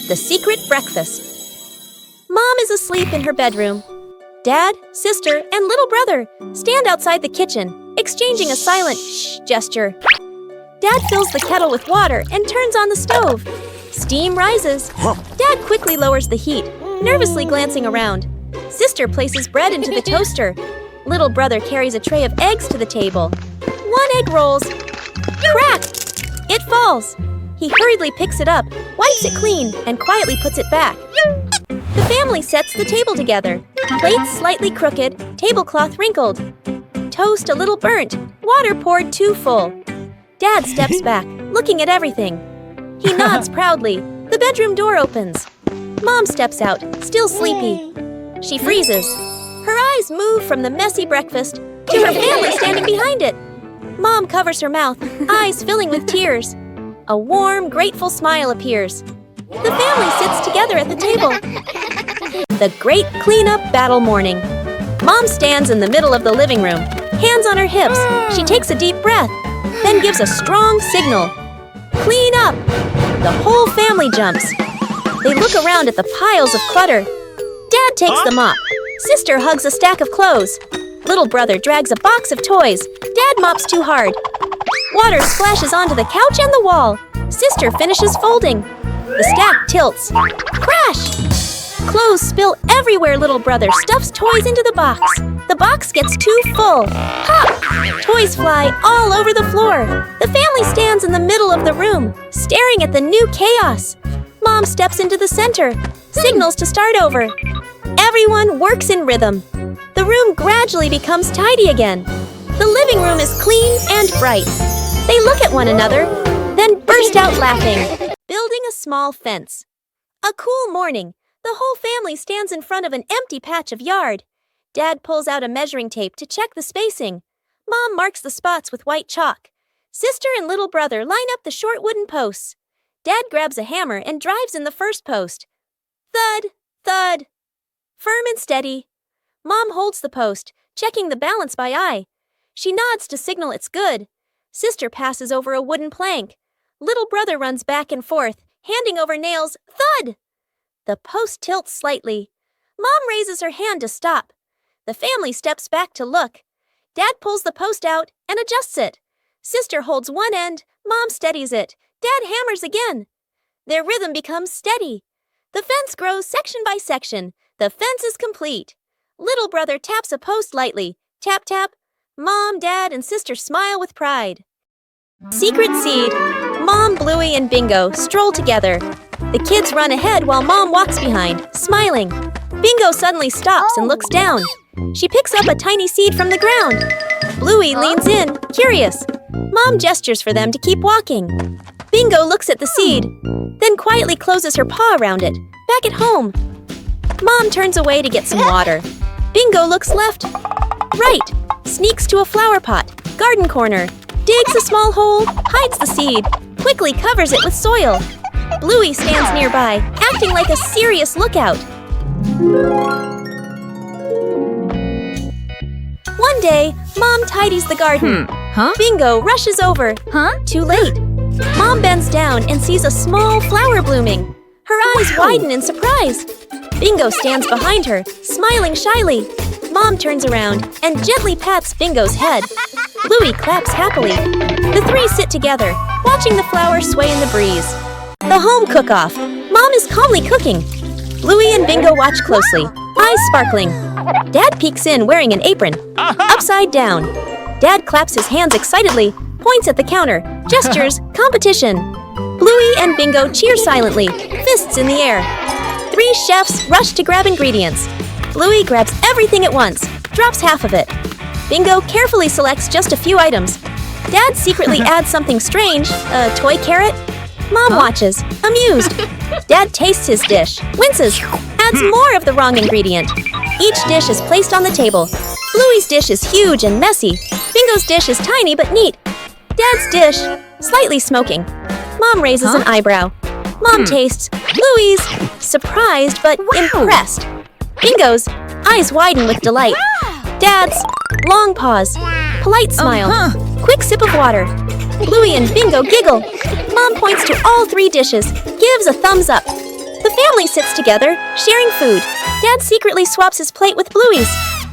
The secret breakfast. Mom is asleep in her bedroom. Dad, sister, and little brother stand outside the kitchen, exchanging a silent shh gesture. Dad fills the kettle with water and turns on the stove. Steam rises. Dad quickly lowers the heat, nervously glancing around. Sister places bread into the toaster. Little brother carries a tray of eggs to the table. One egg rolls. Crack! It falls. He hurriedly picks it up, wipes it clean, and quietly puts it back. The family sets the table together. Plates slightly crooked, tablecloth wrinkled. Toast a little burnt, water poured too full. Dad steps back, looking at everything. He nods proudly. The bedroom door opens. Mom steps out, still sleepy. She freezes. Her eyes move from the messy breakfast to her family standing behind it. Mom covers her mouth, eyes filling with tears. A warm, grateful smile appears. The family sits together at the table. The great cleanup battle morning. Mom stands in the middle of the living room, hands on her hips. She takes a deep breath, then gives a strong signal. Clean up! The whole family jumps. They look around at the piles of clutter. Dad takes the mop. Sister hugs a stack of clothes. Little brother drags a box of toys. Dad mops too hard. Water splashes onto the couch and the wall. Sister finishes folding. The stack tilts. Crash! Clothes spill everywhere. Little brother stuffs toys into the box. The box gets too full. Pop! Toys fly all over the floor. The family stands in the middle of the room, staring at the new chaos. Mom steps into the center, signals to start over. Everyone works in rhythm. The room gradually becomes tidy again. The living room is clean and bright. They look at one another, then burst out laughing. Building a small fence. A cool morning, the whole family stands in front of an empty patch of yard. Dad pulls out a measuring tape to check the spacing. Mom marks the spots with white chalk. Sister and little brother line up the short wooden posts. Dad grabs a hammer and drives in the first post. Thud, thud. Firm and steady. Mom holds the post, checking the balance by eye. She nods to signal it's good. Sister passes over a wooden plank. Little brother runs back and forth, handing over nails. Thud! The post tilts slightly. Mom raises her hand to stop. The family steps back to look. Dad pulls the post out and adjusts it. Sister holds one end. Mom steadies it. Dad hammers again. Their rhythm becomes steady. The fence grows section by section. The fence is complete. Little brother taps a post lightly. Tap, tap. Mom, Dad, and Sister smile with pride. Secret seed. Mom, Bluey, and Bingo stroll together. The kids run ahead while Mom walks behind, smiling. Bingo suddenly stops and looks down. She picks up a tiny seed from the ground. Bluey leans in, curious. Mom gestures for them to keep walking. Bingo looks at the seed, then quietly closes her paw around it. Back at home. Mom turns away to get some water. Bingo looks left, right, sneaks to a flower pot, garden corner, digs a small hole, hides the seed, quickly covers it with soil. Bluey stands nearby, acting like a serious lookout. One day, Mom tidies the garden. Bingo rushes over. Too late. Mom bends down and sees a small flower blooming. Her eyes widen in surprise. Bingo stands behind her, smiling shyly. Mom turns around and gently pats Bingo's head. Bluey claps happily. The three sit together, watching the flower sway in the breeze. The home cook-off. Mom is calmly cooking. Bluey and Bingo watch closely, eyes sparkling. Dad peeks in wearing an apron, upside down. Dad claps his hands excitedly, points at the counter, gestures, competition. Bluey and Bingo cheer silently, fists in the air. Three chefs rush to grab ingredients. Bluey grabs everything at once, drops half of it. Bingo carefully selects just a few items. Dad secretly adds something strange, a toy carrot. Mom watches, amused. Dad tastes his dish, winces, adds more of the wrong ingredient. Each dish is placed on the table. Bluey's dish is huge and messy. Bingo's dish is tiny but neat. Dad's dish, slightly smoking. Mom raises an eyebrow. Mom tastes. Bluey's, surprised but impressed. Bingo's, eyes widen with delight. Dad's, long pause, polite smile, quick sip of water. Bluey and Bingo giggle. Mom points to all three dishes, gives a thumbs up. family sits together, sharing food. Dad secretly swaps his plate with Bluey's.